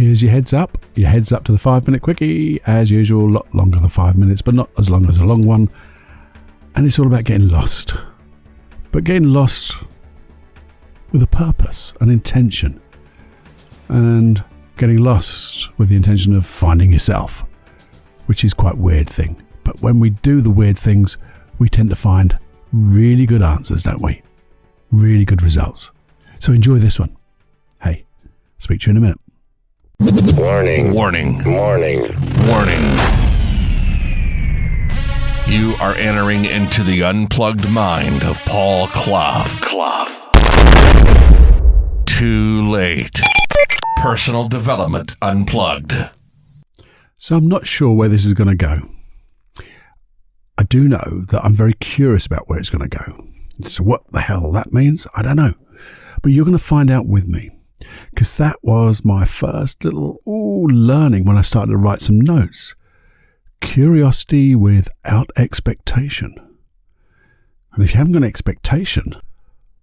here's your heads up. Your heads up to the 5-minute quickie. As usual, a lot longer than 5 minutes, but not as long as a long one. And it's all about getting lost. But getting lost with a purpose, an intention. And getting lost with the intention of finding yourself, which is quite a weird thing. But when we do the weird things, we tend to find really good answers, don't we? Really good results. So enjoy this one. Hey, speak to you in a minute. Warning. Warning. Warning. Warning. You are entering into the unplugged mind of Paul Clough. Too late. Personal Development Unplugged. So I'm not sure where this is going to go. I do know that I'm very curious about where it's going to go. So what the hell that means, I don't know. But you're going to find out with me. Because that was my first little learning when I started to write some notes. Curiosity without expectation. And if you haven't got an expectation,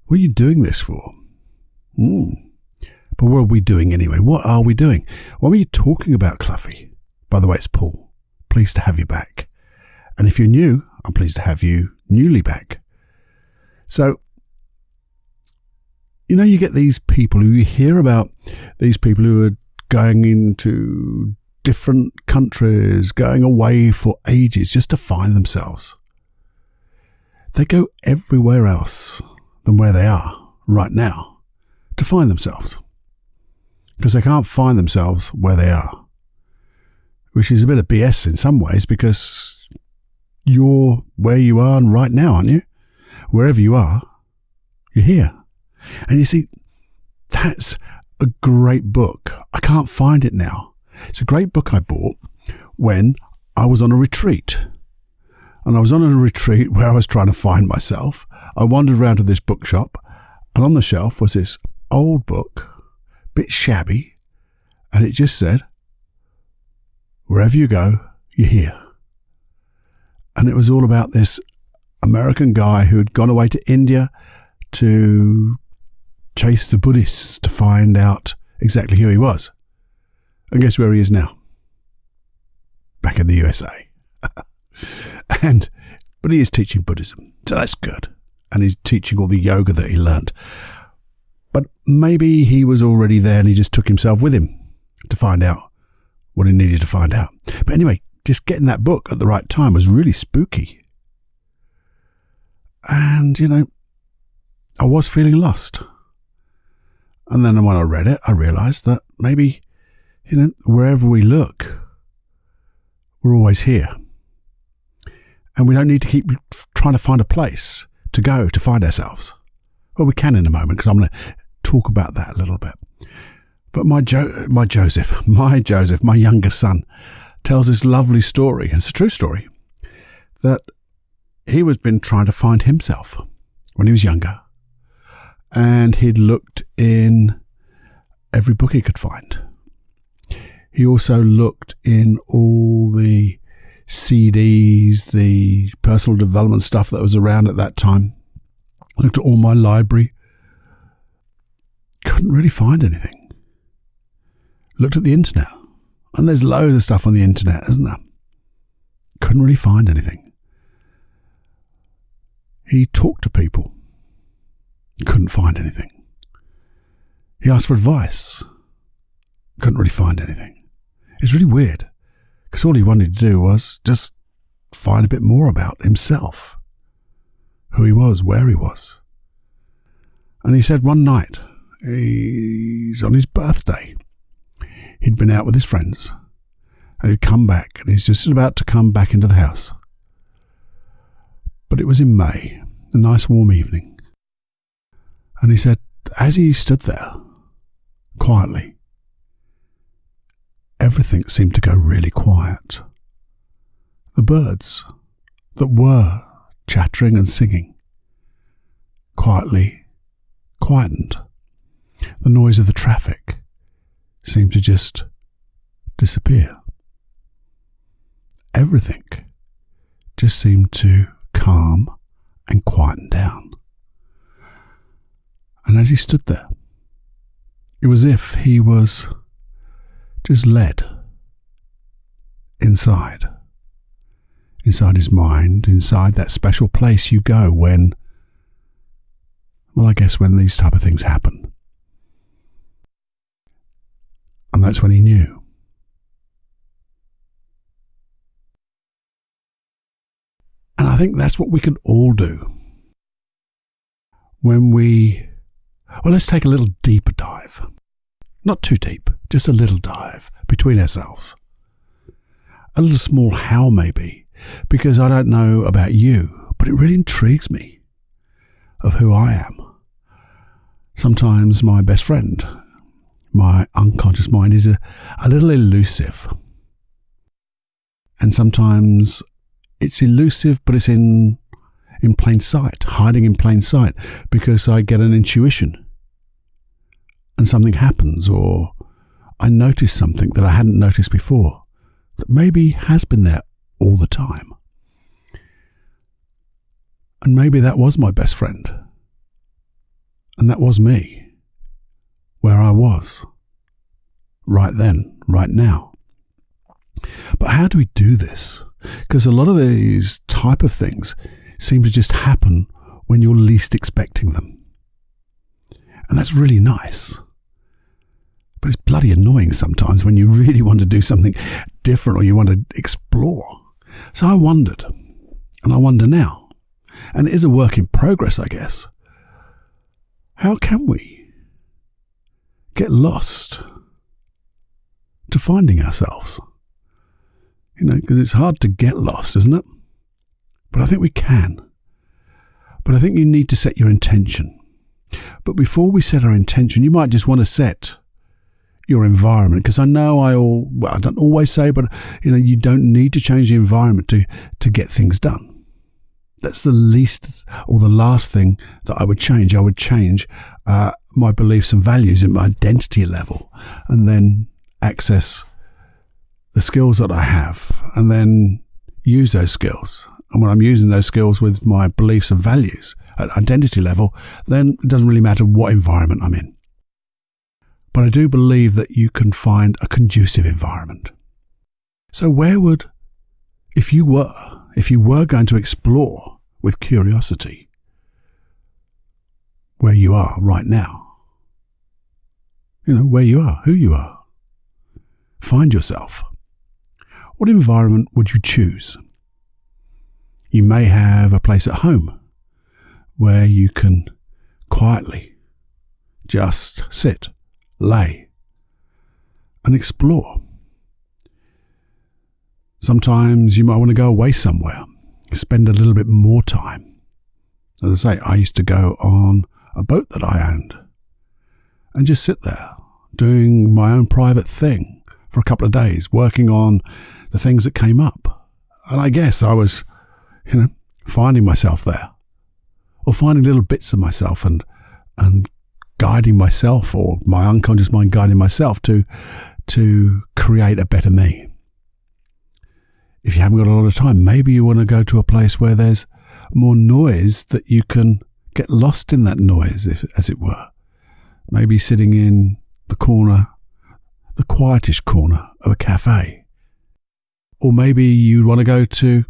what are you doing this for? But what are we doing anyway? What are we doing? What were you talking about, Cluffy? By the way, it's Paul. Pleased to have you back. And if you're new, I'm pleased to have you newly back. So, you know, you get these people who you hear about, these people who are going into different countries, going away for ages just to find themselves. They go everywhere else than where they are right now to find themselves. Because they can't find themselves where they are. Which is a bit of BS in some ways, because you're where you are right now, aren't you? Wherever you are, you're here. And you see, that's a great book. I can't find it now. It's a great book I bought when I was on a retreat. And I was on a retreat where I was trying to find myself. I wandered around to this bookshop, and on the shelf was this old book, a bit shabby, and it just said, wherever you go, you're here. And it was all about this American guy who had gone away to India to chase the Buddhists to find out exactly who he was. And guess where he is now? Back in the USA. But he is teaching Buddhism, so that's good. And he's teaching all the yoga that he learnt. But maybe he was already there and he just took himself with him to find out what he needed to find out. But anyway, just getting that book at the right time was really spooky. And, you know, I was feeling lost. And then when I read it, I realised that maybe, you know, wherever we look, we're always here. And we don't need to keep trying to find a place to go to find ourselves. Well, we can in a moment, because I'm going to talk about that a little bit. But my Joseph, my younger son, tells this lovely story. It's a true story, that he was been trying to find himself when he was younger. And he'd looked in every book he could find. He also looked in all the CDs, the personal development stuff that was around at that time. Looked at all my library. Couldn't really find anything. Looked at the internet. And there's loads of stuff on the internet, isn't there? Couldn't really find anything. He talked to people. Couldn't find anything. He asked for advice. Couldn't really find anything. It's really weird, because all he wanted to do was just find a bit more about himself, who he was, where he was. And he said one night, he's on his birthday, he'd been out with his friends, and he'd come back, and he's just about to come back into the house. But it was in May, a nice warm evening. And he said, as he stood there, quietly, everything seemed to go really quiet. The birds that were chattering and singing quietly quietened. The noise of the traffic seemed to just disappear. Everything just seemed to calm and quieten down. And as he stood there, it was as if he was just led inside his mind, inside that special place you go when, well, I guess when these type of things happen. And that's when he knew. And I think that's what we can all do. When let's take a little deeper dive. Not too deep, just a little dive between ourselves. A little small how maybe, because I don't know about you, but it really intrigues me of who I am. Sometimes my best friend, my unconscious mind, is a little elusive. And sometimes it's elusive, but it's in plain sight, hiding in plain sight, because I get an intuition and something happens, or I notice something that I hadn't noticed before that maybe has been there all the time. And maybe that was my best friend. And that was me, where I was, right then, right now. But how do we do this? Because a lot of these type of things seem to just happen when you're least expecting them. And that's really nice. But it's bloody annoying sometimes when you really want to do something different or you want to explore. So I wondered, and I wonder now, and it is a work in progress, I guess. How can we get lost to finding ourselves? Because it's hard to get lost, isn't it? But I think we can. But I think you need to set your intention. But before we set our intention, you might just want to set your environment, because I know I don't always say, but you don't need to change the environment to get things done. That's the least or the last thing that I would change. I would change my beliefs and values at my identity level, and then access the skills that I have, and then use those skills. And when I'm using those skills with my beliefs and values at identity level, then it doesn't really matter what environment I'm in. But I do believe that you can find a conducive environment. So if you were going to explore with curiosity where you are right now, where you are, who you are, find yourself. What environment would you choose? You may have a place at home where you can quietly just sit, lay, and explore. Sometimes you might want to go away somewhere, spend a little bit more time. As I say, I used to go on a boat that I owned and just sit there doing my own private thing for a couple of days, working on the things that came up. And I guess I was, finding myself there, or finding little bits of myself and guiding myself, or my unconscious mind guiding myself to create a better me. If you haven't got a lot of time, maybe you want to go to a place where there's more noise, that you can get lost in that noise, as it were. Maybe sitting in the corner, the quietish corner of a cafe. Or maybe you want to go to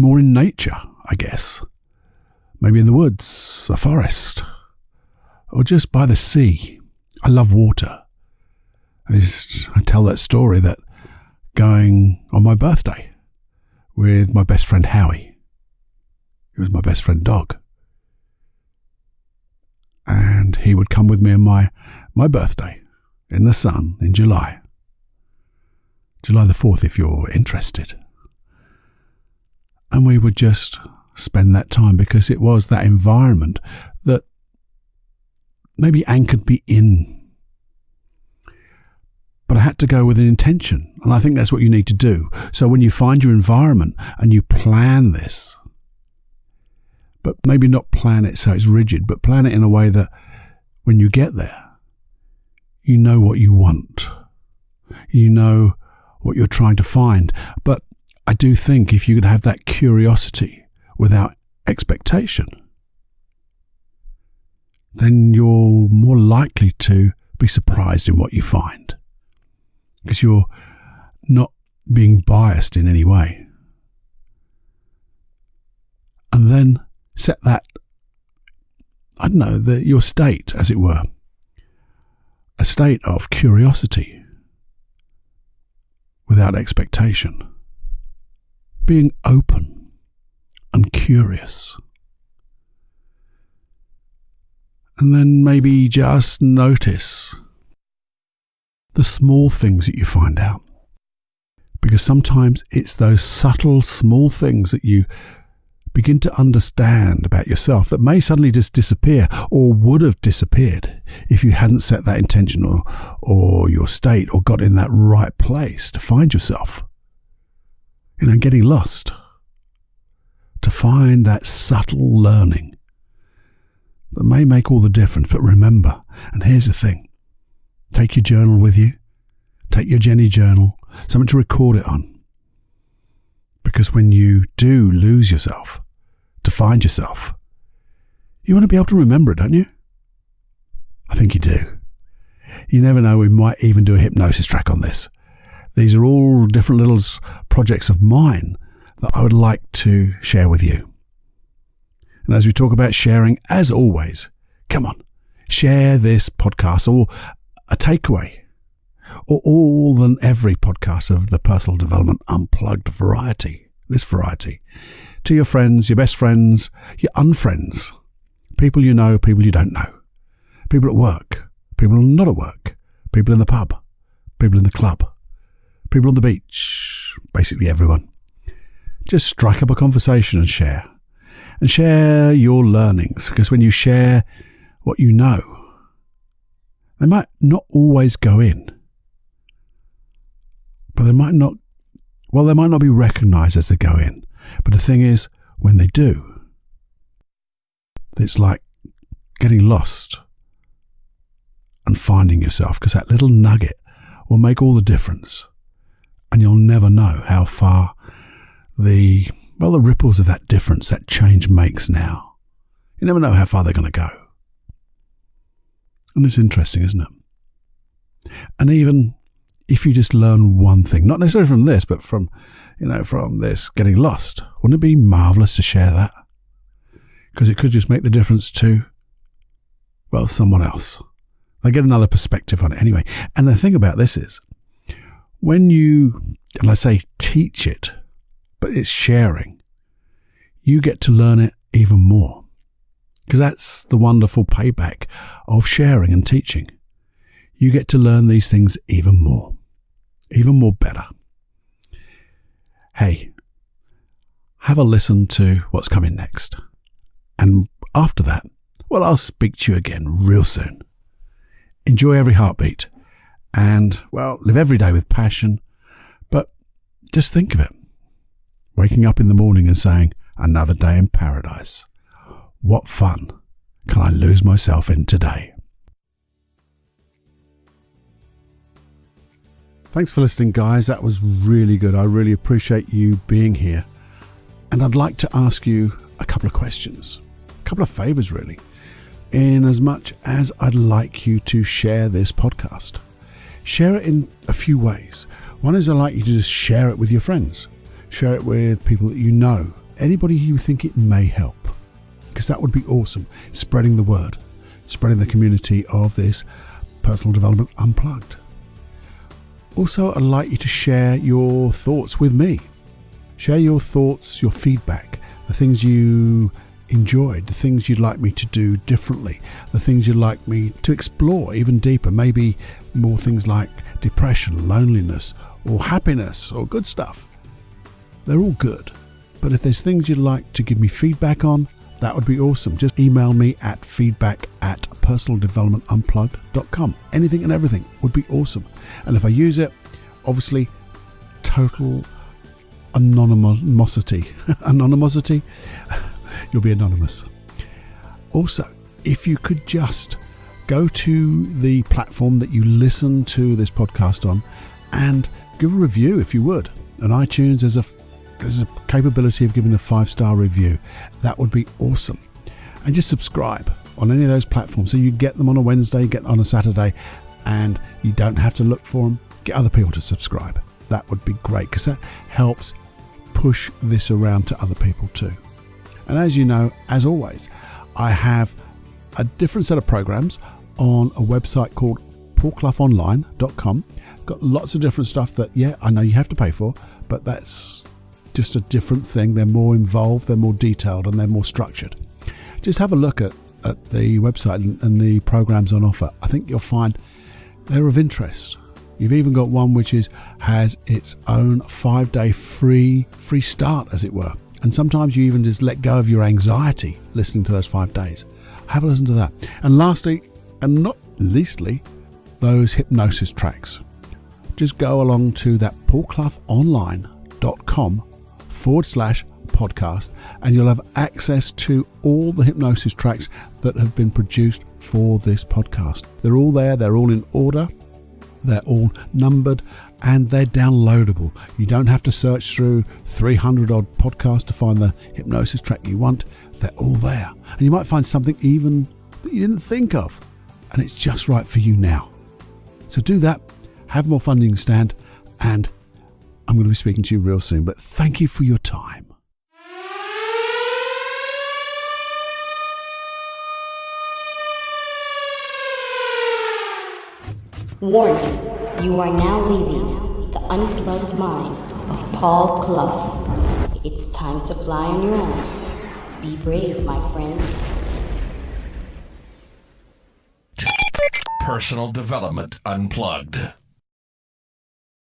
more in nature, I guess. Maybe in the woods, a forest, or just by the sea. I love water. I tell that story that going on my birthday with my best friend Howie. He was my best friend dog. And he would come with me on my birthday in the sun in July. July the 4th, if you're interested. And we would just spend that time, because it was that environment that maybe anchored me in. But I had to go with an intention, and I think that's what you need to do. So when you find your environment and you plan this, but maybe not plan it so it's rigid, but plan it in a way that when you get there, you know what you want. You know what you're trying to find. But I do think if you could have that curiosity without expectation, then you're more likely to be surprised in what you find. because you're not being biased in any way. And then set that, your state, as it were, a state of curiosity without expectation, being open and curious. And then maybe just notice the small things that you find out. Because sometimes it's those subtle, small things that you begin to understand about yourself that may suddenly just disappear, or would have disappeared if you hadn't set that intention or your state, or got in that right place to find yourself. Getting lost. To find that subtle learning that may make all the difference. But remember, and here's the thing, take your journal with you. Take your Jenny journal, something to record it on. Because when you do lose yourself, to find yourself, you want to be able to remember it, don't you? I think you do. You never know, we might even do a hypnosis track on this. These are all different little projects of mine that I would like to share with you. And as we talk about sharing, as always, come on, share this podcast or a takeaway, or all and every podcast of the Personal Development Unplugged variety, this variety, to your friends, your best friends, your unfriends, people you know, people you don't know, people at work, people not at work, people in the pub, people in the club, people on the beach, basically everyone. Just strike up a conversation and share. And share your learnings, because when you share what you know, they might not always go in. But they might not be recognised as they go in. But the thing is, when they do, it's like getting lost and finding yourself, because that little nugget will make all the difference. And you'll never know how far the ripples of that difference, that change makes now. You never know how far they're going to go. And it's interesting, isn't it? And even if you just learn one thing, not necessarily from this, but from this getting lost, wouldn't it be marvellous to share that? Because it could just make the difference to, someone else. They get another perspective on it anyway. And the thing about this is, when you, and I say teach it, but it's sharing, you get to learn it even more. Because that's the wonderful payback of sharing and teaching. You get to learn these things even more better. Hey, have a listen to what's coming next. And after that, I'll speak to you again real soon. Enjoy every heartbeat and, live every day with passion. But just think of it. Waking up in the morning and saying, another day in paradise. What fun can I lose myself in today? Thanks for listening, guys. That was really good. I really appreciate you being here. And I'd like to ask you a couple of questions, a couple of favours really, in as much as I'd like you to share this podcast. Share it in a few ways. One is I'd like you to just share it with your friends. Share it with people that you know, anybody you think it may help, because that would be awesome. Spreading the word, spreading the community of this Personal Development Unplugged. Also, I'd like you to share your thoughts with me. Share your thoughts, your feedback, the things you enjoyed, the things you'd like me to do differently, the things you'd like me to explore even deeper, maybe more things like depression, loneliness, or happiness, or good stuff. They're all good. But if there's things you'd like to give me feedback on, that would be awesome. Just email me at feedback@personaldevelopmentunplugged.com. Anything and everything would be awesome. And if I use it, obviously, total anonymity. Anonymity? You'll be anonymous. Also, if you could just go to the platform that you listen to this podcast on and give a review, if you would. On iTunes, there's a capability of giving a 5-star review. That would be awesome. And just subscribe on any of those platforms so you get them on a Wednesday, you get them on a Saturday, and you don't have to look for them. get other people to subscribe. That would be great, because that helps push this around to other people too. And as you know, as always, I have a different set of programs on a website called paulcloughonline.com. Got lots of different stuff that, I know you have to pay for, but that's just a different thing. They're more involved, they're more detailed, and they're more structured. Just have a look at the website and the programs on offer. I think you'll find they're of interest. You've even got one which has its own 5-day free start, as it were. And sometimes you even just let go of your anxiety listening to those 5 days. Have a listen to that. And lastly, and not leastly, those hypnosis tracks. Just go along to that paulcloughonline.com/podcast and you'll have access to all the hypnosis tracks that have been produced for this podcast. They're all there. They're all in order. They're all numbered and they're downloadable. You don't have to search through 300 odd podcasts to find the hypnosis track you want. They're all there. And you might find something even that you didn't think of. And it's just right for you now. So do that. Have more funding stand. And I'm going to be speaking to you real soon. But thank you for your time. Warning, you are now leaving the unplugged mind of Paul Clough. It's time to fly on your own. Be brave, my friend. Personal Development Unplugged.